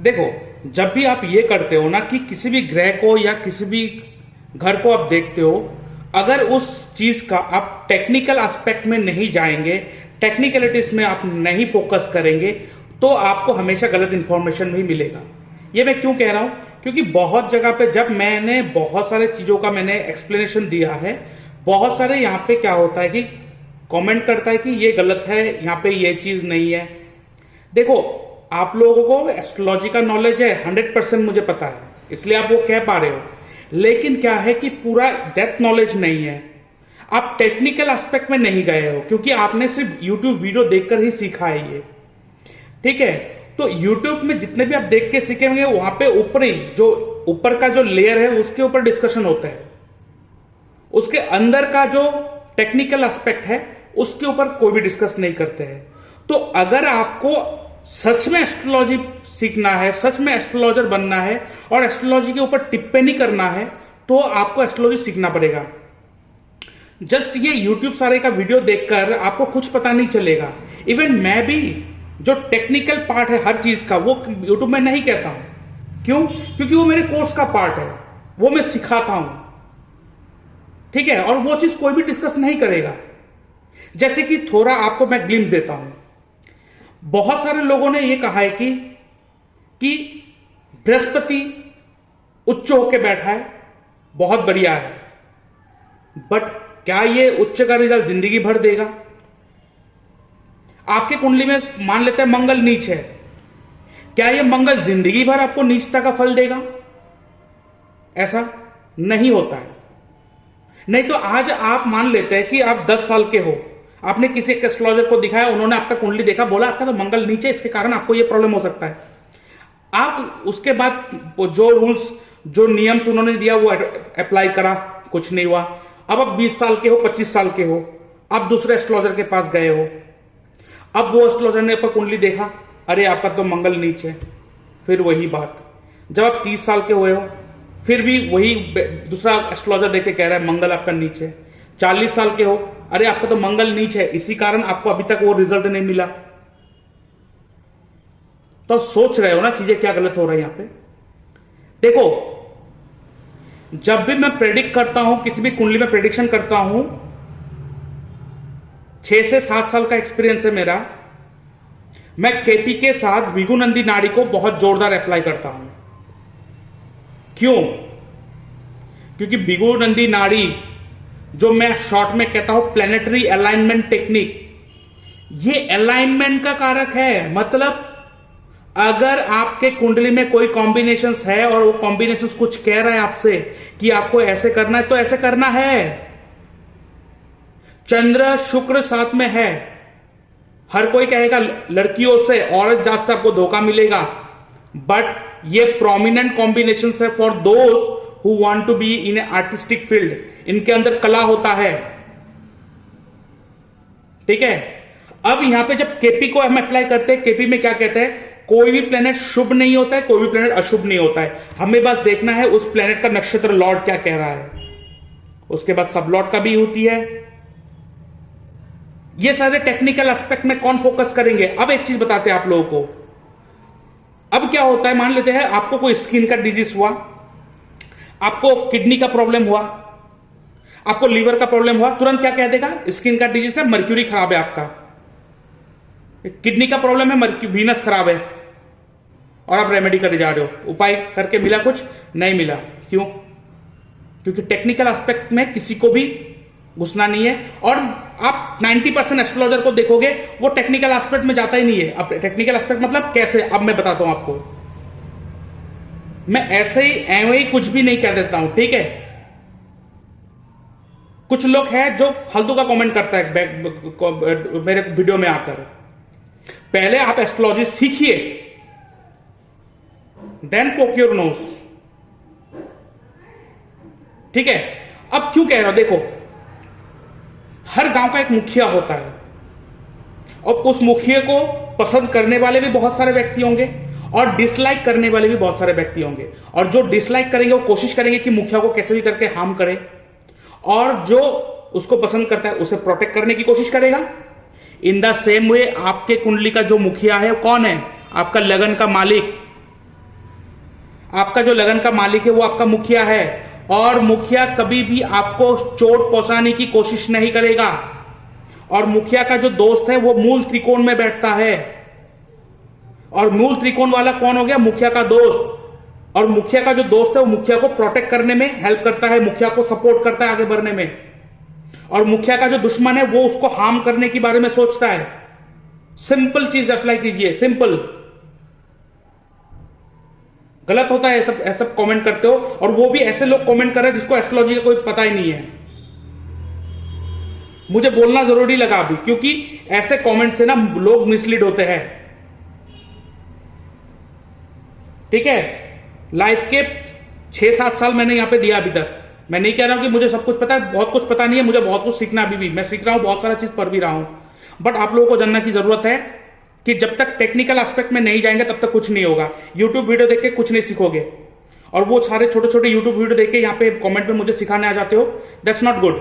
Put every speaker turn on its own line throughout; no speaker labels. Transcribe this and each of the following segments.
देखो, जब भी आप ये करते हो ना कि किसी भी ग्रह को या किसी भी घर को आप देखते हो, अगर उस चीज का आप टेक्निकल एस्पेक्ट में नहीं जाएंगे, टेक्निकलिटीज में आप नहीं फोकस करेंगे, तो आपको हमेशा गलत इंफॉर्मेशन भी मिलेगा। ये मैं क्यों कह रहा हूं? क्योंकि बहुत जगह पे जब मैंने बहुत सारे चीजों का मैंने एक्सप्लेनेशन दिया है, बहुत सारे यहां पे क्या होता है कि कमेंट करता है कि ये गलत है, यहां पे ये चीज नहीं है। देखो, आप लोगों को एस्ट्रोलॉजी का नॉलेज है 100%, मुझे पता है, इसलिए आप वो कह पा रहे हो। लेकिन क्या है कि पूरा डेप्थ नॉलेज नहीं है, आप टेक्निकल एस्पेक्ट में नहीं गए हो, क्योंकि आपने सिर्फ यूट्यूब वीडियो देखकर ही सीखा है ये। ठीक है, तो यूट्यूब में जितने भी आप देख के सीखेंगे, वहां पे ऊपरी जो ऊपर का जो लेयर है उसके ऊपर डिस्कशन होता है, उसके अंदर का जो टेक्निकल एस्पेक्ट है उसके ऊपर कोई भी डिस्कस नहीं करते हैं। तो अगर आपको सच में एस्ट्रोलॉजी सीखना है, सच में एस्ट्रोलॉजर बनना है और एस्ट्रोलॉजी के ऊपर टिप्पणी करना है, तो आपको एस्ट्रोलॉजी सीखना पड़ेगा। जस्ट ये यूट्यूब सारे का वीडियो देखकर आपको कुछ पता नहीं चलेगा। इवन मैं भी जो टेक्निकल पार्ट है हर चीज का, वो यूट्यूब में नहीं कहता हूं। क्यों? क्योंकि वो मेरे कोर्स का पार्ट है, वो मैं सिखाता हूं। ठीक है, और वो चीज कोई भी डिस्कस नहीं करेगा। जैसे कि थोड़ा आपको मैं ग्लिम्स देता हूं। बहुत सारे लोगों ने यह कहा है कि बृहस्पति उच्च होकर बैठा है, बहुत बढ़िया है, बट क्या ये उच्च का रिजल्ट जिंदगी भर देगा? आपके कुंडली में मान लेते हैं मंगल नीच है, क्या ये मंगल जिंदगी भर आपको नीचता का फल देगा? ऐसा नहीं होता है। नहीं तो आज आप मान लेते हैं कि आप 10 साल के हो, आपने किसी एस्ट्रोलॉजर को दिखाया, उन्होंने आपका कुंडली देखा, बोला आपका तो मंगल नीचे, इसके कारण आपको ये प्रॉब्लम हो सकता है। आप उसके बाद जो रूल्स जो नियम्स उन्होंने दिया वो अप्लाई करा, कुछ नहीं हुआ। अब आप 20 साल के हो, 25 साल के हो, आप दूसरे एस्ट्रोलॉजर के पास गए हो, अब वो एस्ट्रोलॉजर ने आपका कुंडली देखा, अरे आपका तो मंगल नीच है। फिर वही बात, जब आप 30 साल के हुए हो, फिर भी वही दूसरा एस्ट्रोलॉजर देखे कह रहा है मंगल आपका नीच है। 40 साल के हो, अरे आपका तो मंगल नीच है, इसी कारण आपको अभी तक वो रिजल्ट नहीं मिला। तो आप सोच रहे हो ना चीजें क्या गलत हो रही है यहां पे। देखो, जब भी मैं प्रेडिक्ट करता हूं, किसी भी कुंडली में प्रेडिक्शन करता हूं, 6 से 7 साल का एक्सपीरियंस है मेरा। मैं केपी के साथ भृगु-नंदी नाड़ी को बहुत जोरदार अप्लाई करता हूं। क्यों? क्योंकि भृगु-नंदी नाड़ी, जो मैं शॉर्ट में कहता हूं प्लैनेटरी अलाइनमेंट टेक्निक, ये अलाइनमेंट का कारक है। मतलब अगर आपके कुंडली में कोई कॉम्बिनेशंस है और वो कॉम्बिनेशंस कुछ कह रहा है आपसे कि आपको ऐसे करना है, तो ऐसे करना है। चंद्र शुक्र साथ में है, हर कोई कहेगा लड़कियों से, औरत जात से आपको धोखा मिलेगा, बट ये प्रोमिनेंट कॉम्बिनेशन है for those who want to be in artistic field. इनके अंदर कला होता है। ठीक है, अब यहां पे जब केपी को हम अप्लाई करते हैं, केपी में क्या कहते हैं, कोई भी प्लेनेट शुभ नहीं होता है, कोई भी प्लेनेट अशुभ नहीं होता है। हमें बस देखना है उस प्लेनेट का नक्षत्र लॉर्ड क्या कह रहा है, उसके बाद सब लॉर्ड का भी होती है। ये सारे टेक्निकल एस्पेक्ट में कौन फोकस करेंगे। अब एक चीज बताते हैं आप लोगों को। अब क्या होता है, मान लेते हैं आपको कोई स्किन का डिजीज हुआ, आपको किडनी का प्रॉब्लम हुआ, आपको लीवर का प्रॉब्लम हुआ, तुरंत क्या कह देगा, स्किन का डिजीज है, मर्क्यूरी खराब है आपका। किडनी का प्रॉब्लम है, वीनस खराब है, और आप रेमेडी करने जा रहे हो, उपाय करके मिला कुछ नहीं मिला। क्यों? क्योंकि टेक्निकल एस्पेक्ट में किसी को भी घुसना नहीं है। और आप 90% एस्ट्रोलॉजर को देखोगे वो टेक्निकल एस्पेक्ट में जाता ही नहीं है। अब टेक्निकल एस्पेक्ट मतलब कैसे, अब मैं बताता हूं आपको। मैं ऐसे ही एवं ही कुछ भी नहीं कह देता हूं, ठीक है। कुछ लोग हैं जो फालतू का कमेंट करता है मेरे वीडियो में आकर। पहले आप एस्ट्रोलॉजी सीखिए, देन पोक योर नोज। ठीक है, अब क्यों कह रहा हूं, देखो, हर गांव का एक मुखिया होता है, और उस मुखिया को पसंद करने वाले भी बहुत सारे व्यक्ति होंगे और डिसलाइक करने वाले भी बहुत सारे व्यक्ति होंगे। और जो डिसलाइक करेंगे वो कोशिश करेंगे कि मुखिया को कैसे भी करके हार्म करे, और जो उसको पसंद करता है उसे प्रोटेक्ट करने की कोशिश करेगा। इन द सेम वे आपके कुंडली का जो मुखिया है कौन है, आपका लगन का मालिक, आपका जो लगन का मालिक है वो आपका मुखिया है, और मुखिया कभी भी आपको चोट पहुंचाने की कोशिश नहीं करेगा। और मुखिया का जो दोस्त है वो मूल त्रिकोण में बैठता है, और मूल त्रिकोण वाला कौन हो गया? मुखिया का दोस्त। और मुखिया का जो दोस्त है वो मुखिया को प्रोटेक्ट करने में हेल्प करता है, मुखिया को सपोर्ट करता है आगे बढ़ने में। और मुखिया का जो दुश्मन है वो उसको हार्म करने के बारे में सोचता है। सिंपल चीज अप्लाई कीजिए, सिंपल। गलत होता है ऐसा कमेंट करते हो, और वो भी ऐसे लोग कमेंट कर रहे हैं जिसको एस्ट्रोलॉजी का कोई पता ही नहीं है। मुझे बोलना जरूरी लगा अभी, क्योंकि ऐसे कमेंट से ना लोग मिसलीड होते हैं। ठीक है, लाइफ के 6-7 साल मैंने यहां पे दिया अभी तक। मैं नहीं कह रहा हूं कि मुझे सब कुछ पता है, बहुत कुछ पता नहीं है, मुझे बहुत कुछ सीखना अभी भी, मैं सीख रहा हूं, बहुत सारा चीज पढ़ भी रहा हूं। बट आप लोगों को जानना की जरूरत है कि जब तक टेक्निकल एस्पेक्ट में नहीं जाएंगे तब तक कुछ नहीं होगा। यूट्यूब वीडियो देख के कुछ नहीं सीखोगे, और वो सारे छोटे छोटे यूट्यूब वीडियो देख के यहाँ पे कमेंट में मुझे सिखाने आ जाते हो, दैट्स नॉट गुड।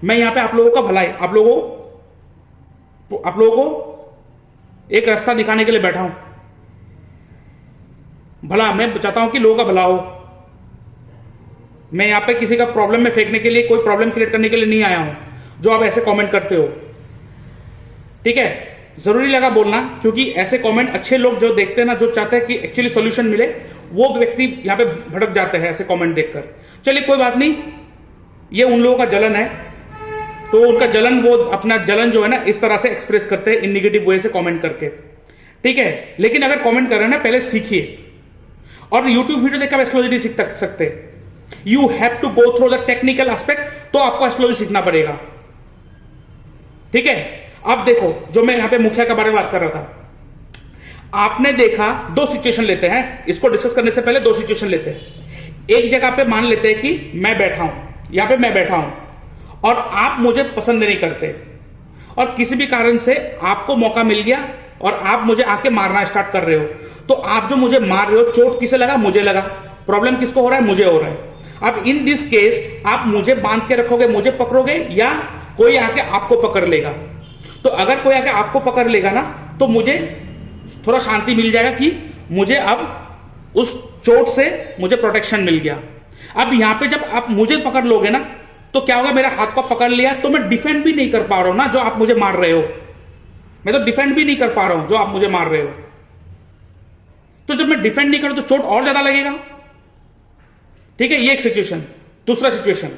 मैं यहाँ पे आप लोगों का भलाई, आप लोगों को एक रास्ता दिखाने के लिए बैठा हूं। भला मैं चाहता हूं कि लोगों का भला हो। मैं यहां पे किसी का प्रॉब्लम में फेंकने के लिए, कोई प्रॉब्लम क्रिएट करने के लिए नहीं आया हूं, जो आप ऐसे कमेंट करते हो। ठीक है, जरूरी लगा बोलना, क्योंकि ऐसे कमेंट अच्छे लोग जो देखते हैं ना, जो चाहते हैं कि एक्चुअली सॉल्यूशन मिले, वो व्यक्ति यहां पे भड़क जाते हैं ऐसे कमेंट देखकर। चलिए कोई बात नहीं, ये उन लोगों का जलन है, तो उनका जलन, वो अपना जलन जो है ना इस तरह से एक्सप्रेस करते हैं, इन निगेटिव वे से कमेंट करके। ठीक है, लेकिन अगर कमेंट कर रहे हैं ना, पहले सीखिए। और यूट्यूब वीडियो देखकर एस्ट्रोलॉजी नहीं सीख सकते, you have to go through the technical aspect, तो आपको एस्ट्रोलॉजी सीखना पड़ेगा। ठीक है, अब देखो, जो मैं यहां पे मुखिया के बारे में बात कर रहा था, आपने देखा, दो सिचुएशन लेते हैं, इसको डिस्कस करने से पहले दो सिचुएशन लेते हैं। एक जगह पे मान लेते हैं कि मैं बैठा हूं, यहां पे मैं बैठा हूं, और आप मुझे पसंद नहीं करते, और किसी भी कारण से आपको मौका मिल गया और आप मुझे आके मारना स्टार्ट कर रहे हो, तो आप जो मुझे मार रहे हो, चोट किसे लगा? मुझे लगा। प्रॉब्लम किसको हो रहा है? मुझे हो रहा है। अब इन दिस केस आप मुझे बांध के रखोगे, मुझे पकड़ोगे, या कोई आके आपको पकड़ लेगा? तो अगर कोई आके आपको पकड़ लेगा ना, तो मुझे थोड़ा शांति मिल जाएगा कि मुझे अब उस चोट से मुझे प्रोटेक्शन मिल गया। अब यहां पे जब आप मुझे पकड़ लोगे ना, तो क्या होगा? मेरा हाथ को पकड़ लिया, तो मैं डिफेंड भी नहीं कर पा रहा हूं ना, जो आप मुझे मार रहे हो। मैं तो डिफेंड भी नहीं कर पा रहा हूं जो आप मुझे मार रहे हो। तो जब मैं डिफेंड नहीं करूं तो चोट और ज्यादा लगेगा। ठीक है, ये एक सिचुएशन। दूसरा सिचुएशन,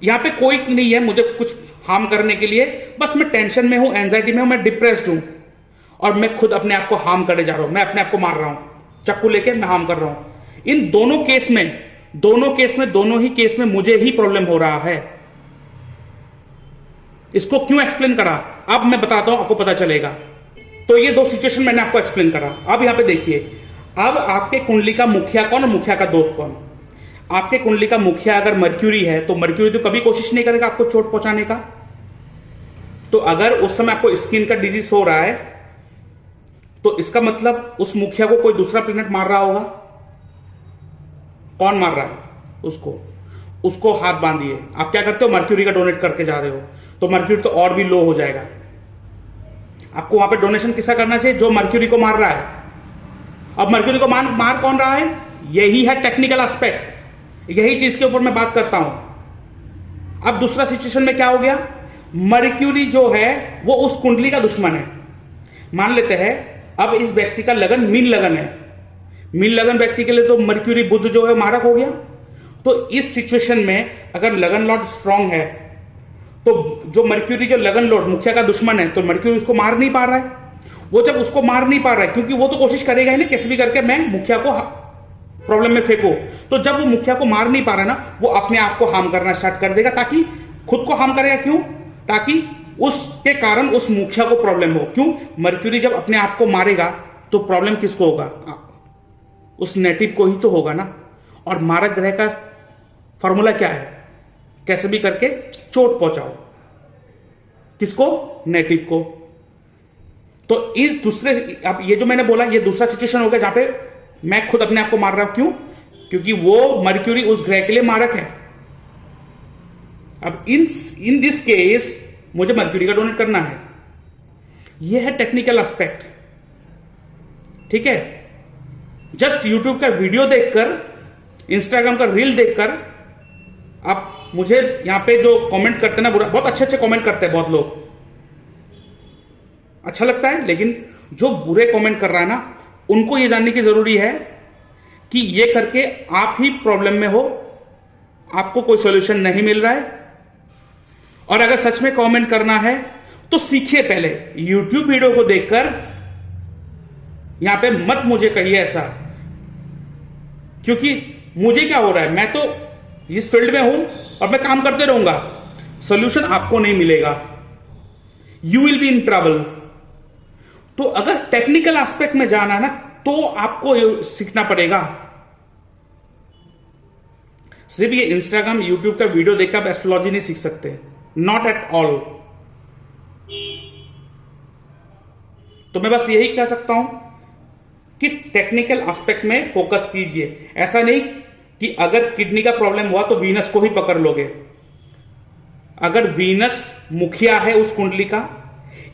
यहां पे कोई नहीं है मुझे कुछ हार्म करने के लिए, बस मैं टेंशन में हूं, एंजाइटी में हूं, मैं डिप्रेस्ड हूं, और मैं खुद अपने आप को हार्म करे जा रहा हूं, मैं अपने आप को मार रहा हूं, चाकू लेके मैं हार्म कर रहा हूं। इन दोनों केस में, दोनों ही केस में मुझे ही प्रॉब्लम हो रहा है। इसको क्यों एक्सप्लेन करा, अब मैं बताता हूं, आपको पता चलेगा। तो ये दो सिचुएशन मैंने आपको एक्सप्लेन करा। अब यहां पे देखिए, अब आपके कुंडली का मुखिया कौन और मुखिया का दोस्त कौन? आपके कुंडली का मुखिया अगर मर्क्यूरी है, तो मर्क्यूरी तो कभी कोशिश नहीं करेगा आपको चोट पहुंचाने का। तो अगर उस समय आपको स्किन का डिजीज हो रहा है, तो इसका मतलब उस मुखिया को कोई दूसरा प्लेनेट मार रहा होगा। कौन मार रहा है? उसको हाथ बांधिए। आप क्या करते हो? मर्क्यूरी का डोनेट करके जा रहे हो, तो मर्क्यूरी तो और भी लो हो जाएगा। आपको वहां पे डोनेशन किसका करना चाहिए? जो मर्क्यूरी को मार रहा है। अब मर्क्यूरी को मार कौन रहा है? यही है टेक्निकल एस्पेक्ट, यही चीज के ऊपर मैं बात करता हूं। अब दूसरा सिचुएशन में क्या हो गया? मर्क्यूरी जो है वो उस कुंडली का दुश्मन है। मान लेते हैं अब इस व्यक्ति का लगन मीन लगन है। मीन लगन व्यक्ति के लिए तो मर्क्यूरी बुध जो है मारक हो गया। तो इस सिचुएशन में अगर लगन लॉर्ड स्ट्रांग है, तो जो मर्क्यूरी जो लगन लॉर्ड मुखिया का दुश्मन है, तो मर्क्यूरी उसको मार नहीं पा रहा है। वो जब उसको मार नहीं पा रहा है, क्योंकि वो तो कोशिश करेगा ही ना कैसे भी करके मैं मुखिया को प्रॉब्लम में फेंको। तो जब वो मुखिया को मार नहीं पा रहा ना, वो अपने आप को हार्म करना स्टार्ट कर देगा, ताकि खुद को हार्म करेगा। क्यों? ताकि उसके कारण उस मुखिया को प्रॉब्लम हो। क्यों? मर्क्यूरी जब अपने आप को मारेगा तो प्रॉब्लम किसको होगा? उस नेटिव को ही तो होगा ना। और मारक ग्रह का फॉर्मूला क्या है? कैसे भी करके चोट पहुंचाओ। किसको? नेटिव को। तो इस दूसरे, अब ये जो मैंने बोला, ये दूसरा सिचुएशन हो गया जहां पे मैं खुद अपने आप को मार रहा हूं। क्यों? क्योंकि वो मर्क्यूरी उस ग्रह के लिए मारक है। अब इन दिस केस मुझे मर्क्यूरी का डोनेट करना है। यह है टेक्निकल एस्पेक्ट। ठीक है, जस्ट यूट्यूब का वीडियो देखकर, इंस्टाग्राम का रील देखकर आप मुझे यहां पे जो कमेंट करते हैं ना, बुरा, बहुत अच्छे अच्छे कमेंट करते हैं बहुत लोग, अच्छा लगता है, लेकिन जो बुरे कमेंट कर रहा है ना, उनको ये जानने की जरूरी है कि ये करके आप ही प्रॉब्लम में हो, आपको कोई सॉल्यूशन नहीं मिल रहा है। और अगर सच में कमेंट करना है तो सीखिए पहले, यूट्यूब वीडियो को देखकर यहां पे मत मुझे कहिए ऐसा, क्योंकि मुझे क्या हो रहा है, मैं तो इस फील्ड में हूं और मैं काम करते रहूंगा, सॉल्यूशन आपको नहीं मिलेगा, you will be in trouble. तो अगर टेक्निकल एस्पेक्ट में जाना है ना, तो आपको सीखना पड़ेगा। सिर्फ ये इंस्टाग्राम यूट्यूब का वीडियो देखकर आप एस्ट्रोलॉजी नहीं सीख सकते, नॉट एट ऑल। तो मैं बस यही कह सकता हूं कि टेक्निकल एस्पेक्ट में फोकस कीजिए। ऐसा नहीं कि अगर किडनी का प्रॉब्लम हुआ तो वीनस को ही पकड़ लोगे। अगर वीनस मुखिया है उस कुंडली का,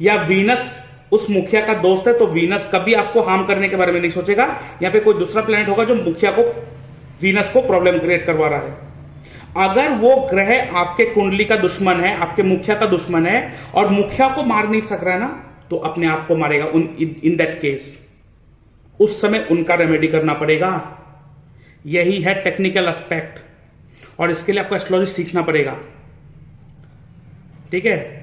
या वीनस उस मुखिया का दोस्त है, तो वीनस कभी आपको हार्म करने के बारे में नहीं सोचेगा। यहां पे कोई दूसरा प्लैनेट होगा जो मुखिया को, वीनस को प्रॉब्लम क्रिएट करवा रहा है। अगर वो ग्रह आपके कुंडली का दुश्मन है, आपके मुखिया का दुश्मन है, और मुखिया को मार नहीं सक रहा है ना, तो अपने आप को मारेगा। इन दैट केस उस समय उनका रेमेडी करना पड़ेगा। यही है टेक्निकल एस्पेक्ट, और इसके लिए आपको एस्ट्रोलॉजी सीखना पड़ेगा। ठीक है।